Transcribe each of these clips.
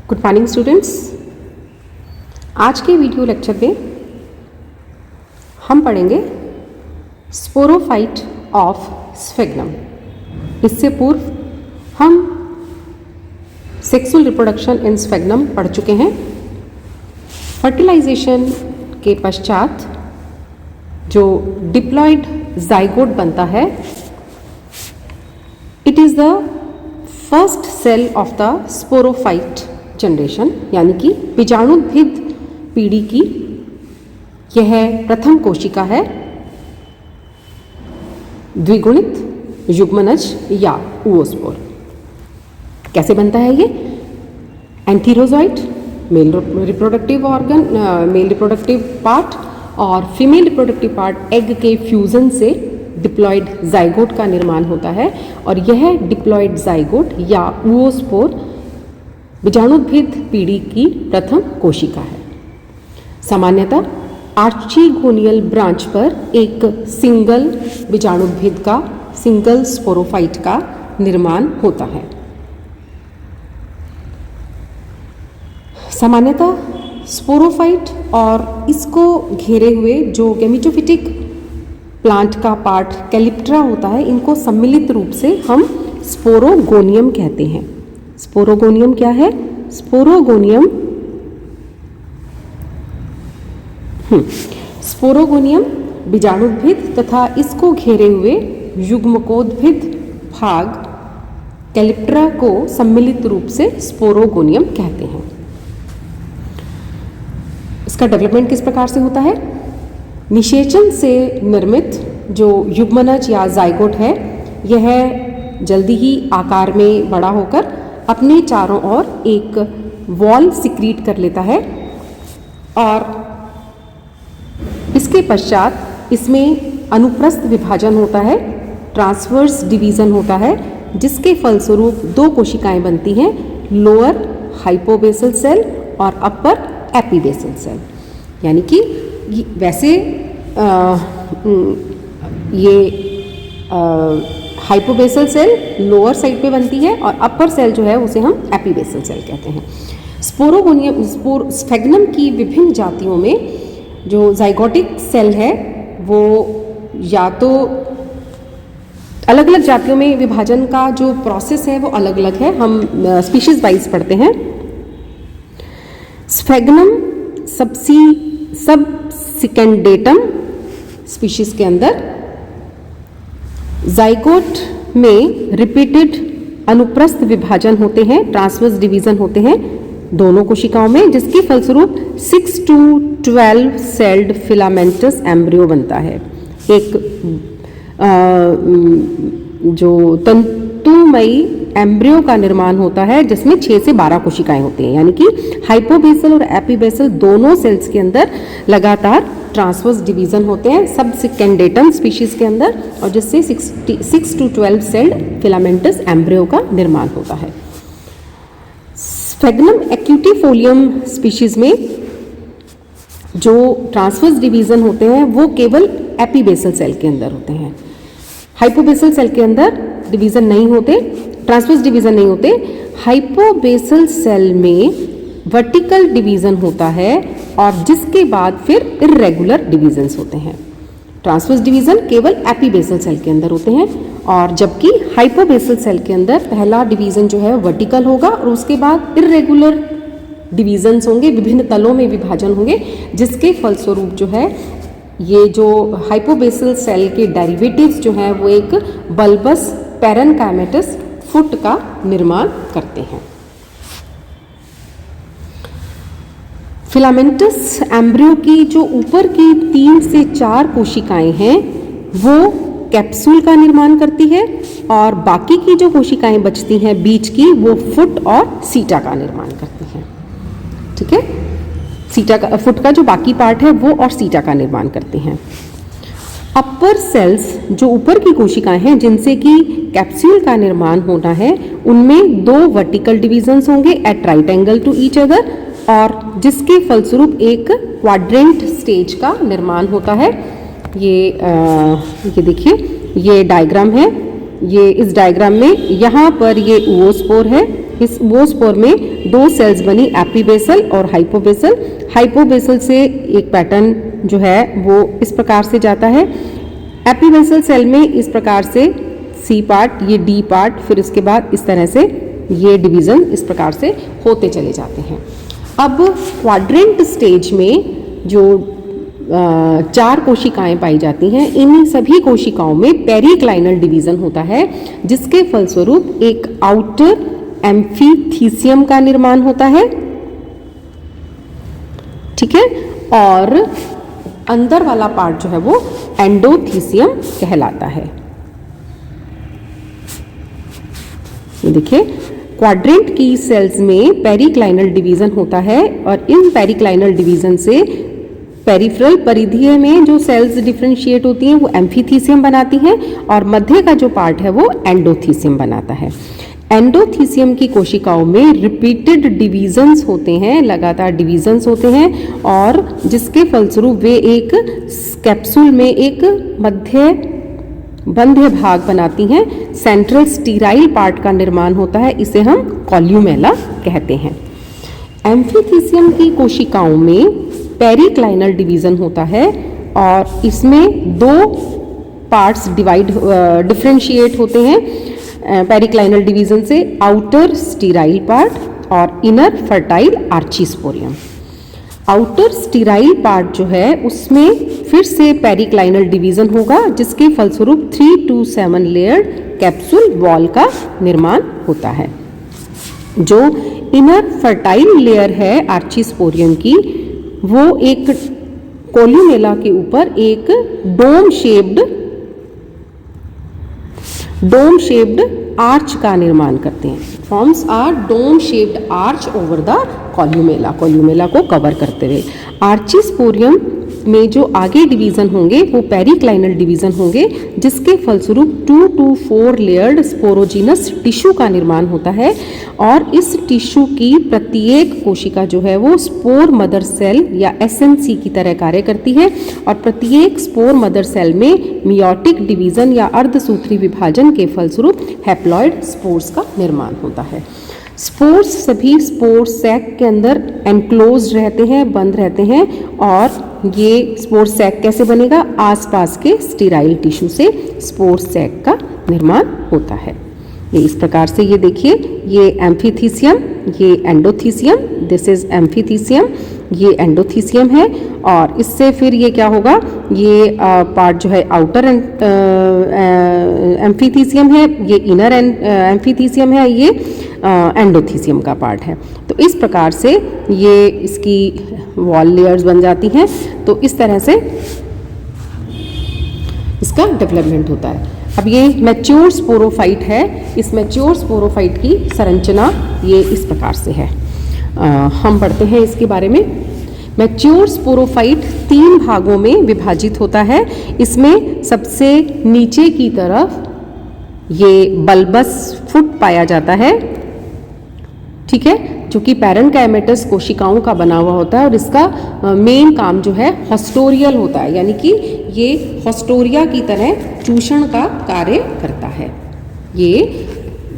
Good morning students. आज के video lecture में हम पढ़ेंगे स्पोरोफाइट ऑफ स्फेग्नम। इससे पूर्व हम सेक्सुअल रिप्रोडक्शन इन स्फेग्नम पढ़ चुके हैं। फर्टिलाइजेशन के पश्चात जो डिप्लॉयड जाइगोट बनता है, it is the first cell of the sporophyte generation, यानी कि बीजाणुभिद पीढ़ी की यह प्रथम कोशिका है। द्विगुणित युग्मनज या oospore। कैसे बनता है ये? Antherozoid male reproductive organ, male reproductive part और फीमेल रिप्रोडक्टिव पार्ट एग के फ्यूजन से डिप्लॉयड जाइगोट का निर्माण होता है। और यह डिप्लॉयड जाइगोट या oospore बीजाणुभिद पीढ़ी की प्रथम कोशिका है। सामान्यतः आर्चीगोनियल ब्रांच पर एक सिंगल बीजाणुभिद का, सिंगल स्पोरोफाइट का निर्माण होता है। सामान्यतः स्पोरोफाइट और इसको घेरे हुए जो गैमेटोफिटिक प्लांट का पार्ट कैलिप्ट्रा होता है, इनको सम्मिलित रूप से हम स्पोरोगोनियम कहते हैं। स्पोरोगोनियम क्या है? स्पोरोगोनियम बीजाणुभिद तथा इसको घेरे हुए युग्मकोद्भिद भाग कैलिप्ट्रा को सम्मिलित रूप से स्पोरोगोनियम कहते हैं। इसका डेवलपमेंट किस प्रकार से होता है? निषेचन से निर्मित जो युग्मनज या जाइगोट है, यह जल्दी ही आकार में बड़ा होकर अपने चारों ओर एक वॉल सिक्रीट कर लेता है और इसके पश्चात इसमें अनुप्रस्थ विभाजन होता है, ट्रांसवर्स डिवीजन होता है, जिसके फलस्वरूप दो कोशिकाएं बनती हैं, लोअर हाइपोबेसल सेल और अपर एपीबेसल सेल। यानी कि वैसे ये हाइपोबेसल सेल लोअर साइड पे बनती है और अपर सेल जो है उसे हम एपीबेसल सेल कहते हैं। स्पोरोगोनियम स्फेग्नम की विभिन्न जातियों में जो जाइगोटिक सेल है वो या तो अलग अलग जातियों में विभाजन का जो प्रोसेस है वो अलग अलग है। हम स्पीशीज वाइज पढ़ते हैं। स्फेग्नम सबसिकेंडेटम स्पीशीज के अंदर जाइगोट में रिपीटेड अनुप्रस्थ विभाजन होते हैं, ट्रांसवर्स डिवीजन होते हैं दोनों कोशिकाओं में, जिसकी फलस्वरूप 6 to 12 सेल्ड फिलामेंटस एम्ब्रियो बनता है। एक जो तंतुमयी एम्ब्रियो का निर्माण होता है जिसमें 6 से 12 कोशिकाएं होती हैं। यानी कि हाइपोबेसल और एपीबेसल दोनों सेल्स के अंदर लगातार ट्रांसवर्स डिवीजन होते हैं सबसिकेंडेटम स्पीशीज के अंदर, और जिससे 6 to 12 सेल्ड फिलामेंटस एम्ब्रियो का निर्माण होता है। स्फेग्नम एक्यूटिफोलियम स्पीशीज में जो ट्रांसवर्स डिवीजन होते हैं वो केवल एपीबेसल सेल के अंदर होते हैं। हाइपोबेसल सेल के अंदर डिवीजन नहीं होते, ट्रांसवर्स डिवीजन नहीं होते। हाइपोबेसल सेल में वर्टिकल डिवीजन होता है और जिसके बाद फिर इर्रेगुलर डिवीजन्स होते हैं। ट्रांसवर्स डिवीजन केवल एपीबेसल सेल के अंदर होते हैं, और जबकि हाइपोबेसल सेल के अंदर पहला डिवीजन जो है वर्टिकल होगा और उसके बाद इर्रेगुलर डिवीजन्स होंगे, विभिन्न तलों में विभाजन होंगे, जिसके फलस्वरूप जो है ये जो हाइपोबेसल सेल के डेरिवेटिव्स जो हैं वो एक बल्बस पैरेनकाइमेटस फुट का निर्माण करते हैं। फिलामेंटस एम्ब्रियो की जो ऊपर की 3 से 4 कोशिकाएं हैं वो कैप्सूल का निर्माण करती है, और बाकी की जो कोशिकाएं बचती हैं बीच की, वो फुट और सीटा का निर्माण करती हैं। ठीक है, सीटा का, फुट का जो बाकी पार्ट है वो और सीटा का निर्माण करते हैं। अपर सेल्स जो ऊपर की कोशिकाएं हैं जिनसे कि कैप्सूल का निर्माण होना है, उनमें 2 वर्टिकल डिवीजन्स होंगे at right angle to each other, और जिसके फलस्वरूप एक क्वाड्रेंट स्टेज का निर्माण होता है। ये देखिए, ये डायग्राम है। ये इस डायग्राम में यहाँ पर ये oospore है, वो स्पोर में 2 सेल्स बनी, एपीबेसल और हाइपोबेसल। हाइपोबेसल से एक पैटर्न जो है वो इस प्रकार से जाता है, एपीबेसल सेल में इस प्रकार से सी पार्ट, ये डी पार्ट, फिर इसके बाद इस तरह से ये डिवीज़न इस प्रकार से होते चले जाते हैं। अब क्वाड्रेंट स्टेज में जो 4 कोशिकाएं पाई जाती हैं, इन सभी कोशिकाओं में पेरिक्लाइनल डिवीज़न होता है, जिसके फलस्वरूप एक आउटर एम्फीथीसियम का निर्माण होता है, ठीक है, और अंदर वाला पार्ट जो है वो एंडोथीसियम कहलाता है। ये देखिए, क्वाड्रेंट की सेल्स में पेरिक्लाइनल डिवीज़न होता है और इन पेरिक्लाइनल डिवीज़न से पेरिफेरल परिधीय में जो सेल्स डिफरेंशिएट होती हैं वो एम्फीथीसियम बनाती हैं और मध्य का जो पार्ट है वो एंडोथीसियम बनाता है। एंडोथीसियम की कोशिकाओं में रिपीटेड डिवीजन्स होते हैं, लगातार डिवीजन्स होते हैं, और जिसके फलस्वरूप वे एक कैप्सूल में एक बंध्य भाग बनाती हैं। सेंट्रल स्टीराइल पार्ट का निर्माण होता है, इसे हम कॉल्यूमेला कहते हैं। एम्फीथीसियम की कोशिकाओं में पेरिक्लाइनल डिवीज़न होता है और इसमें 2 पार्ट्स डिफरेंशिएट होते हैं पेरिक्लाइनल डिवीज़न से, आउटर स्टीराइल पार्ट और inner fertile archesporium. Outer sterile part जो है उसमें फिर से पेरिक्लाइनल डिवीज़न होगा, जिसके फलस्वरूप 3 to 7 लेयर्ड कैप्सूल वॉल का निर्माण होता है। जो इनर फर्टाइल लेयर है आर्चीस्पोरियम की, वो एक कोल्यूमेला के ऊपर एक डोम शेप्ड आर्च का निर्माण करते हैं। Forms are dome shaped arch over the columella को कवर करते हुए। आर्चीस्पोरियम में जो आगे डिवीज़न होंगे वो पेरिक्लाइनल डिवीज़न होंगे, जिसके फलस्वरूप 2 to 4 लेयर्ड स्पोरोजिनस टिश्यू का निर्माण होता है और इस टिश्यू की प्रत्येक कोशिका जो है वो स्पोर मदर सेल या एसएनसी की तरह कार्य करती है और प्रत्येक स्पोर मदर सेल में मियोटिक डिवीज़न या अर्धसूत्री विभाजन के फलस्वरूप हैप्लॉइड स्पोर्स का निर्माण होता है। स्पोर्स सभी स्पोर सैक के अंदर एनक्लोज रहते हैं, बंद रहते हैं, और ये स्पोर सैक कैसे बनेगा? आसपास के स्टीराइल टिश्यू से स्पोर सैक का निर्माण होता है। ये इस प्रकार से, ये देखिए, ये एम्फीथीसियम, ये एंडोथीसियम, दिस इज एम्फीथीसियम, ये एंडोथीसियम है, और इससे फिर ये क्या होगा, ये पार्ट जो है आउटर एम्फीथीसियम है, ये इनर एम्फीथीसियम है, ये एंडोथीसियम का पार्ट है। तो इस प्रकार से ये इसकी वॉल लेयर्स बन जाती हैं। तो इस तरह से इसका डेवलपमेंट होता है। अब ये मैच्योर स्पोरोफाइट है। इस मैच्योर स्पोरोफाइट की संरचना ये इस प्रकार से है। हम पढ़ते हैं इसके बारे में। मैच्योर स्पोरोफाइट 3 भागों में विभाजित होता है। इसमें सबसे नीचे की तरफ ये बल्बस फुट पाया जाता है, ठीक है, जो कि पैरेन्काइमेटस कोशिकाओं का बना हुआ होता है और इसका मेन काम जो है हॉस्टोरियल होता है, यानी कि ये हॉस्टोरिया की तरह चूषण का कार्य करता है। ये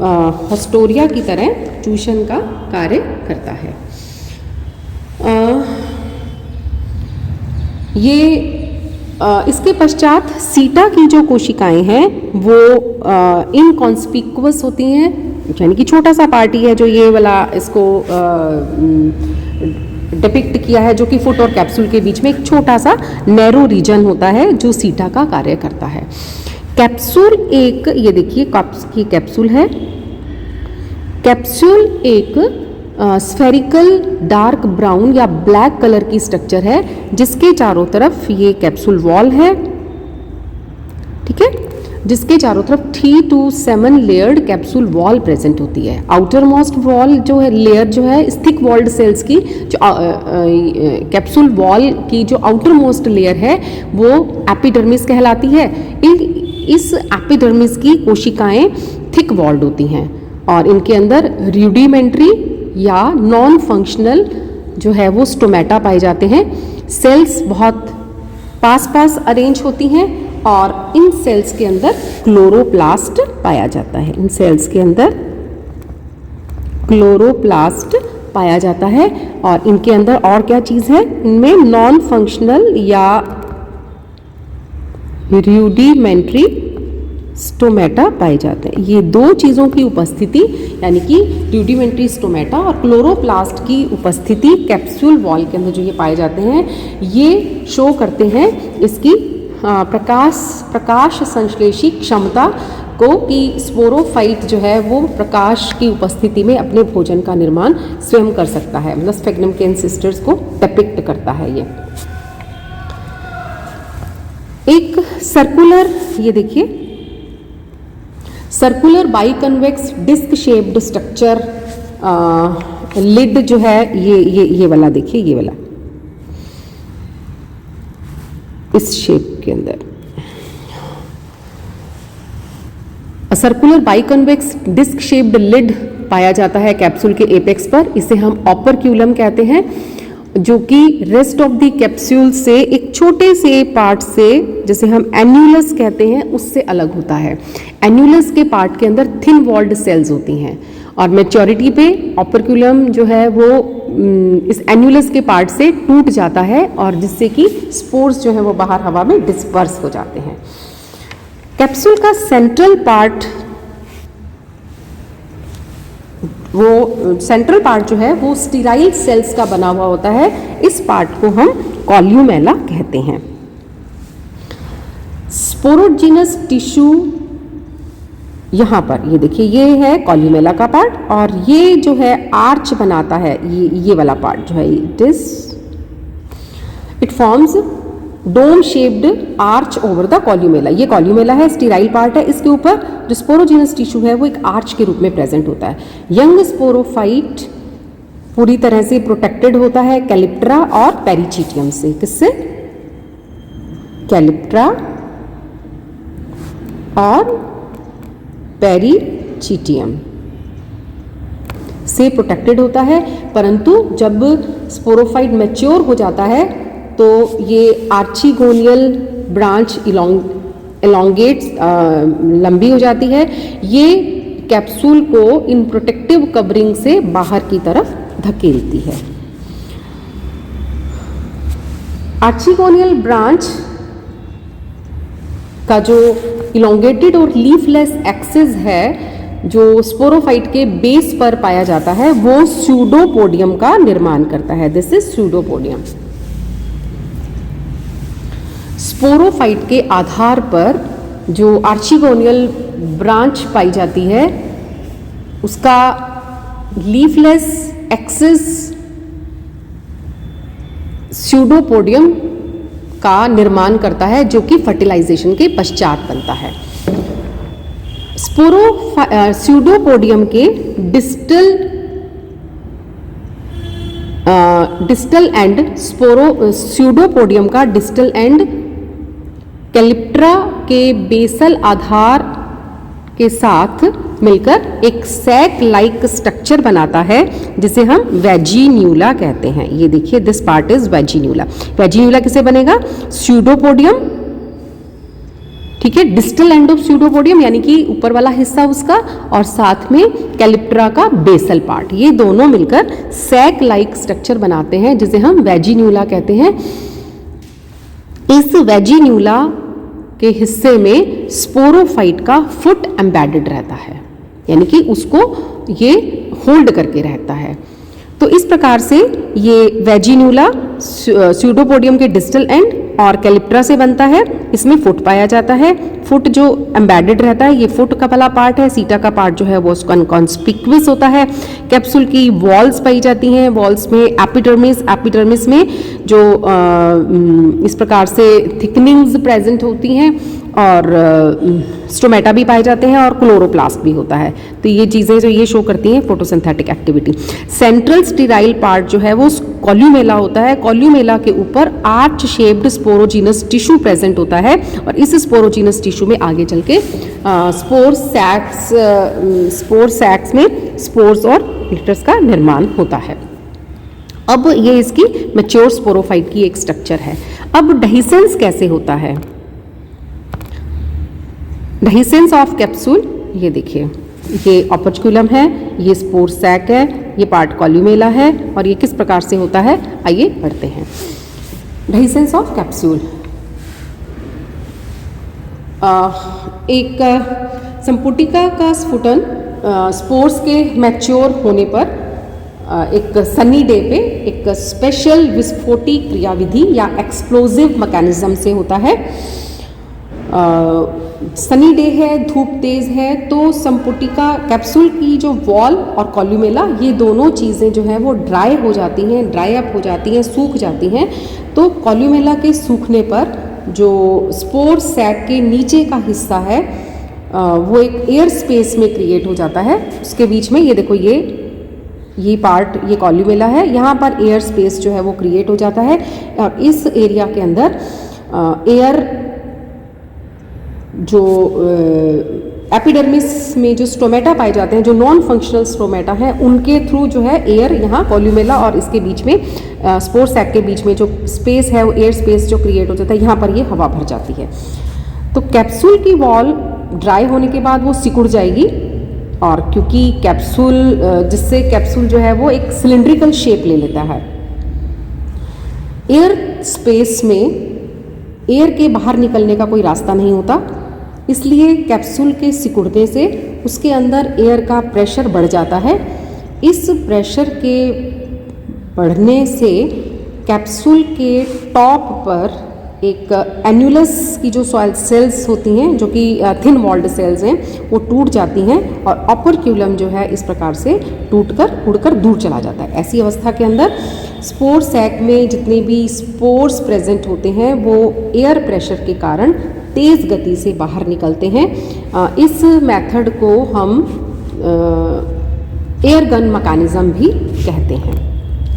हॉस्टोरिया की तरह चूषण का कार्य करता है। इसके पश्चात सीटा की जो कोशिकाएं हैं वो इनकॉन्स्पिक्युअस होती हैं, यानी कि छोटा सा पार्टी है जो ये वाला इसको डिपिक्ट किया है, जो कि फुट और कैप्सूल के बीच में एक छोटा सा नैरो रीजन होता है जो सीटा का कार्य करता है। कैप्सूल एक, ये देखिए ये कैप्सूल है। कैप्सूल एक स्फेरिकल डार्क ब्राउन या ब्लैक कलर की स्ट्रक्चर है, जिसके चारों तरफ ये कैप्सूल वॉल है, ठीक है, जिसके चारों तरफ 3 to 7 layered capsule wall present होती है। आउटर मोस्ट वॉल जो है, लेयर जो है थिक वॉल्ड सेल्स की, जो कैप्सूल वॉल की जो आउटर मोस्ट लेयर है वो एपिडर्मिस कहलाती है। इस एपिडर्मिस की कोशिकाएं थिक वॉल्ड होती हैं और इनके अंदर रूडिमेंट्री या नॉन फंक्शनल जो है वो स्टोमेटा पाए जाते हैं। सेल्स बहुत पास अरेंज होती हैं और इन सेल्स के अंदर क्लोरोप्लास्ट पाया जाता है। इन सेल्स के अंदर क्लोरोप्लास्ट पाया जाता है। और इनके अंदर और क्या चीज़ है, इनमें नॉन फंक्शनल या रूडिमेंट्री स्टोमेटा पाए जाते हैं। ये दो चीज़ों की उपस्थिति यानी कि रूडिमेंट्री स्टोमेटा और क्लोरोप्लास्ट की उपस्थिति कैप्सूल वॉल के अंदर जो ये पाए जाते हैं, ये शो करते हैं इसकी प्रकाश संश्लेषी क्षमता को, कि स्पोरोफाइट जो है वो प्रकाश की उपस्थिति में अपने भोजन का निर्माण स्वयं कर सकता है। मतलब स्फेग्नम के एंसेस्टर्स को डिपिक्ट करता है ये। एक सर्कुलर, ये देखिए circular biconvex disc shaped structure lid जो है, ये वाला देखिए, ये वाला इस शेप के अंदर circular biconvex disc shaped lid पाया जाता है कैप्सूल के एपेक्स पर। इसे हम ऑपरक्यूलम कहते हैं, जो कि रेस्ट ऑफ द कैप्सूल से एक छोटे से पार्ट से, जैसे हम एन्यूलस कहते हैं, उससे अलग होता है। एन्यूलस के पार्ट के अंदर थिन वॉल्ड सेल्स होती हैं और मैच्योरिटी पे ऑपरक्यूलम जो है वो इस एन्यूलस के पार्ट से टूट जाता है और जिससे कि स्पोर्स जो है वो बाहर हवा में डिस्पर्स हो जाते हैं। कैप्सूल का सेंट्रल पार्ट, वो सेंट्रल पार्ट जो है वो स्टीराइल सेल्स का बना हुआ होता है। इस पार्ट को हम कॉल्यूमेला कहते हैं। स्पोरोजिनस टिश्यू, यहाँ पर ये देखिए, ये है कॉल्यूमेला का पार्ट और ये जो है आर्च बनाता है, ये वाला पार्ट जो है, it forms dome shaped arch over the columella. ये कॉल्यूमेला है, स्टीराइल पार्ट है, इसके ऊपर जो स्पोरोजिनस टिश्यू है वो एक आर्च के रूप में प्रेजेंट होता है। यंग स्पोरोफाइट पूरी तरह से प्रोटेक्टेड होता है कैलिप्ट्रा और पेरिचिटियम से। किससे? कैलिप्ट्रा और पेरिचिटियम से प्रोटेक्टेड होता है, परंतु जब स्पोरोफाइट मैच्योर हो जाता है तो ये आर्चिगोनियल ब्रांच इलोंगेट्स, लंबी हो जाती है। ये कैप्सूल को इन प्रोटेक्टिव कवरिंग से बाहर की तरफ धकेलती है। आर्चिगोनियल ब्रांच का जो इलोंगेटेड और लीफलेस एक्सिस है जो स्पोरोफाइट के बेस पर पाया जाता है, वो स्यूडोपोडियम का निर्माण करता है। This is स्यूडोपोडियम। स्पोरोफाइट के आधार पर जो आर्चिगोनियल ब्रांच पाई जाती है उसका लीफलेस एक्सिस स्यूडोपोडियम का निर्माण करता है, जो कि फर्टिलाइजेशन के पश्चात बनता है। स्यूडोपोडियम के डिस्टल एंड स्यूडोपोडियम का डिस्टल एंड कैलिप्ट्रा के बेसल आधार के साथ मिलकर एक सैक लाइक स्ट्रक्चर बनाता है, जिसे हम वेजिन्यूला कहते हैं। ये देखिए, दिस पार्ट इज वेजिन्यूला। वेजिन्यूला किसे बनेगा? स्यूडोपोडियम, ठीक है, डिस्टल एंड ऑफ स्यूडोपोडियम यानी कि ऊपर वाला हिस्सा उसका, और साथ में कैलिप्ट्रा का बेसल पार्ट, ये दोनों मिलकर सैक लाइक स्ट्रक्चर बनाते हैं, जिसे हम वेजिन्यूला कहते हैं। इस वेजिन्यूला के हिस्से में स्पोरोफाइट का फुट एम्बेडेड रहता है, यानी कि उसको ये होल्ड करके रहता है। तो इस प्रकार से ये वेजिन्यूला स्यूडोपोडियम के डिस्टल एंड और कैलिप्ट्रा से बनता है। इसमें फुट पाया जाता है। फुट जो एम्बेडेड रहता है, ये फुट का वाला पार्ट है। सीटा का पार्ट जो है वो कॉन्स्पिक्विस होता है। कैप्सूल की वॉल्स पाई जाती हैं। वॉल्स में एपिडर्मिस में जो इस प्रकार से थिकनिंग्स प्रेजेंट होती हैं, और स्टोमेटा भी पाए जाते हैं, और क्लोरोप्लास्ट भी होता है। तो ये चीज़ें जो ये शो करती हैं photosynthetic activity. Central sterile part जो है वो कॉल्यूमेला होता है। कॉल्यूमेला के ऊपर arch shaped sporogenous tissue present होता है, और इस स्पोरोजिनस टिश्यू में आगे चल के स्पोर सैक्स में स्पोर्स और लिटर्स का निर्माण होता है। अब ये इसकी मैच्योर स्पोरोफाइट की एक स्ट्रक्चर है। अब डेहिसेंस कैसे होता है? डेहिसेंस ऑफ कैप्सूल, ये देखिए, ये ऑपर्क्यूलम है, ये स्पोर सैक है, ये पार्ट कॉल्यूमेला है और ये किस प्रकार से होता है आइए पढ़ते हैं। Dehiscence of capsule. एक संपुटिका का स्फुटन स्पोर्स के मैच्योर होने पर एक सनी डे पे एक स्पेशल विस्फोटी क्रियाविधि या एक्सप्लोजिव मैकेनिज्म से होता है। सनी डे है, धूप तेज है, तो संपुटिका कैप्सूल की जो वॉल और कॉल्यूमेला ये दोनों चीज़ें जो है वो ड्राई हो जाती हैं, ड्राई अप हो जाती हैं, सूख जाती हैं। तो कॉल्यूमेला के सूखने पर जो स्पोर सैक के नीचे का हिस्सा है वो एक एयर स्पेस में क्रिएट हो जाता है। उसके बीच में ये देखो ये पार्ट, ये कॉल्यूमेला है, यहाँ पर एयर स्पेस जो है वो क्रिएट हो जाता है और इस एरिया के अंदर एयर जो एपिडर्मिस में जो स्टोमेटा पाए जाते हैं, जो नॉन फंक्शनल स्टोमेटा है, उनके थ्रू जो है एयर यहाँ कॉल्यूमेला और इसके बीच में स्पोर सैक के बीच में जो स्पेस है वो एयर स्पेस जो क्रिएट हो जाता है, यहाँ पर ये हवा भर जाती है। तो कैप्सूल की वॉल ड्राई होने के बाद वो सिकुड़ जाएगी और क्योंकि कैप्सूल जिससे कैप्सूल जो है वो एक सिलिंड्रिकल शेप ले लेता है। एयर स्पेस में एयर के बाहर निकलने का कोई रास्ता नहीं होता, इसलिए कैप्सूल के सिकुड़ने से उसके अंदर एयर का प्रेशर बढ़ जाता है। इस प्रेशर के बढ़ने से कैप्सूल के टॉप पर एक एन्युलस की जो सॉइल सेल्स होती हैं, जो कि थिन वॉल्ड सेल्स हैं, वो टूट जाती हैं और ऑपर्क्यूलम जो है इस प्रकार से टूटकर उड़कर दूर चला जाता है। ऐसी अवस्था के अंदर स्पोर सैक में जितने भी स्पोर्स प्रेजेंट होते हैं वो एयर प्रेशर के कारण तेज़ गति से बाहर निकलते हैं। इस मेथड को हम एयर गन मैकेनिज्म भी कहते हैं।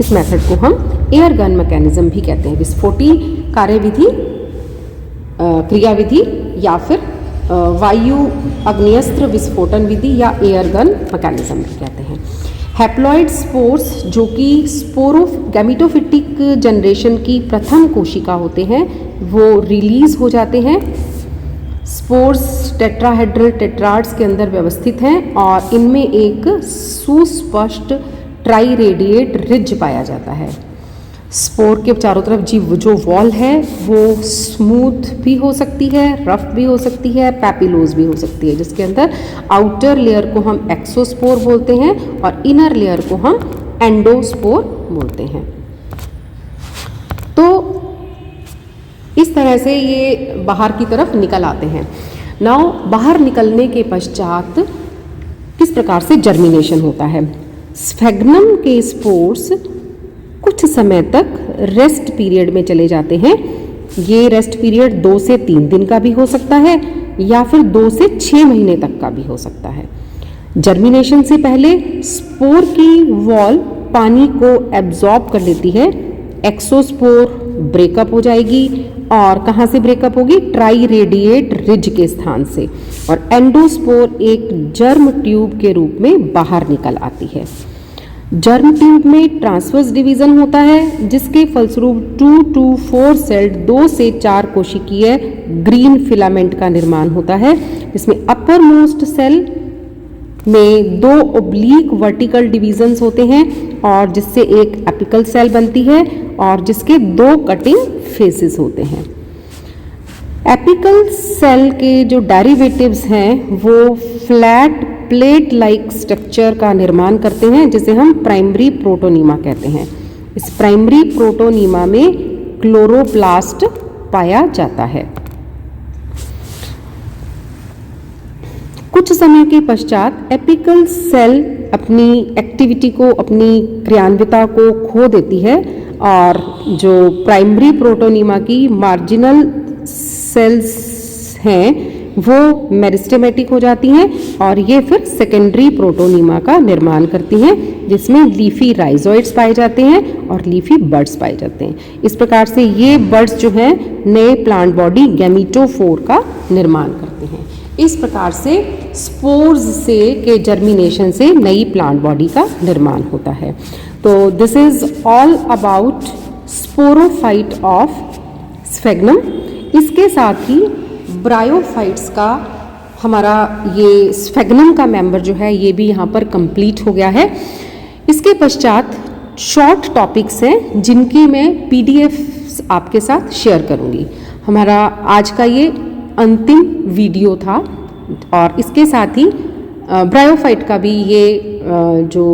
इस मेथड को हम एयर गन मैकेनिज्म भी कहते हैं। विस्फोटी कार्यविधि, क्रियाविधि या फिर वायु अग्नेयस्त्र विस्फोटन विधि या एयर गन मैकेनिज्म भी कहते हैं। हैप्लॉइड स्पोर्स जो कि गैमेटोफिटिक जनरेशन की प्रथम कोशिका होते हैं वो रिलीज हो जाते हैं। स्पोर्स टेट्राहेड्रल टेट्राड्स के अंदर व्यवस्थित हैं और इनमें एक सुस्पष्ट ट्राई रेडिएट रिज पाया जाता है। स्पोर के चारों तरफ जो वॉल है वो स्मूथ भी हो सकती है, रफ भी हो सकती है, पैपिलोज भी हो सकती है, जिसके अंदर आउटर लेयर को हम एक्सोस्पोर बोलते हैं और इनर लेयर को हम एंडोस्पोर बोलते हैं। तो इस तरह से ये बाहर की तरफ निकल आते हैं। नाउ बाहर निकलने के पश्चात किस प्रकार से जर्मिनेशन होता है। स्फेग्नम के स्पोर्स कुछ समय तक रेस्ट पीरियड में चले जाते हैं। ये रेस्ट पीरियड 2 से 3 दिन का भी हो सकता है या फिर 2 से 6 महीने तक का भी हो सकता है। जर्मिनेशन से पहले स्पोर की वॉल पानी को एब्जॉर्ब कर लेती है। एक्सोस्पोर ब्रेकअप हो जाएगी और कहाँ से ब्रेकअप होगी? ट्राई रेडिएट रिज के स्थान से। और एंडोस्पोर एक जर्म ट्यूब के रूप में बाहर निकल आती है। जर्म ट्यूब में ट्रांसवर्स डिवीजन होता है जिसके फलस्वरूप 2 to 4 सेल्ड 2 से 4 कोशिकीय ग्रीन फिलामेंट का निर्माण होता है, जिसमें अपर मोस्ट सेल में 2 ओब्लीक वर्टिकल डिवीजन्स होते हैं और जिससे एक एपिकल सेल बनती है और जिसके 2 कटिंग फेसेस होते हैं। एपिकल सेल के जो डेरिवेटिव्स हैं वो फ्लैट प्लेट लाइक स्ट्रक्चर का निर्माण करते हैं जिसे हम प्राइमरी प्रोटोनीमा कहते हैं। इस प्राइमरी प्रोटोनीमा में क्लोरोप्लास्ट पाया जाता है। कुछ समय के पश्चात एपिकल सेल अपनी एक्टिविटी को, अपनी क्रियान्विता को खो देती है और जो प्राइमरी प्रोटोनीमा की मार्जिनल सेल्स हैं वो मेरिस्टेमेटिक हो जाती हैं और ये फिर सेकेंडरी प्रोटोनीमा का निर्माण करती हैं जिसमें लीफी राइजोइड्स पाए जाते हैं और लीफी बड्स पाए जाते हैं। इस प्रकार से ये बड्स जो हैं नए प्लांट बॉडी गैमेटोफोर का निर्माण करते हैं। इस प्रकार से स्पोर्स से के जर्मिनेशन से नई प्लांट बॉडी का निर्माण होता है। तो this is all about sporophyte of स्फेग्नम। इसके साथ ही ब्रायोफाइट्स का हमारा ये स्फेग्नम का मेंबर जो है ये भी यहाँ पर कंप्लीट हो गया है। इसके पश्चात शॉर्ट टॉपिक्स हैं जिनकी मैं पीडीएफ आपके साथ शेयर करूँगी। हमारा आज का ये अंतिम वीडियो था और इसके साथ ही ब्रायोफाइट का भी ये जो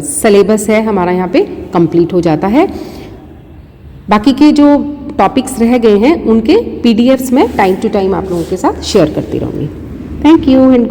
सिलेबस है हमारा यहाँ पे कंप्लीट हो जाता है। बाकी के जो टॉपिक्स रह गए हैं उनके पीडीएफ्स में टाइम टू टाइम आप लोगों के साथ शेयर करती रहूँगी। Thank you and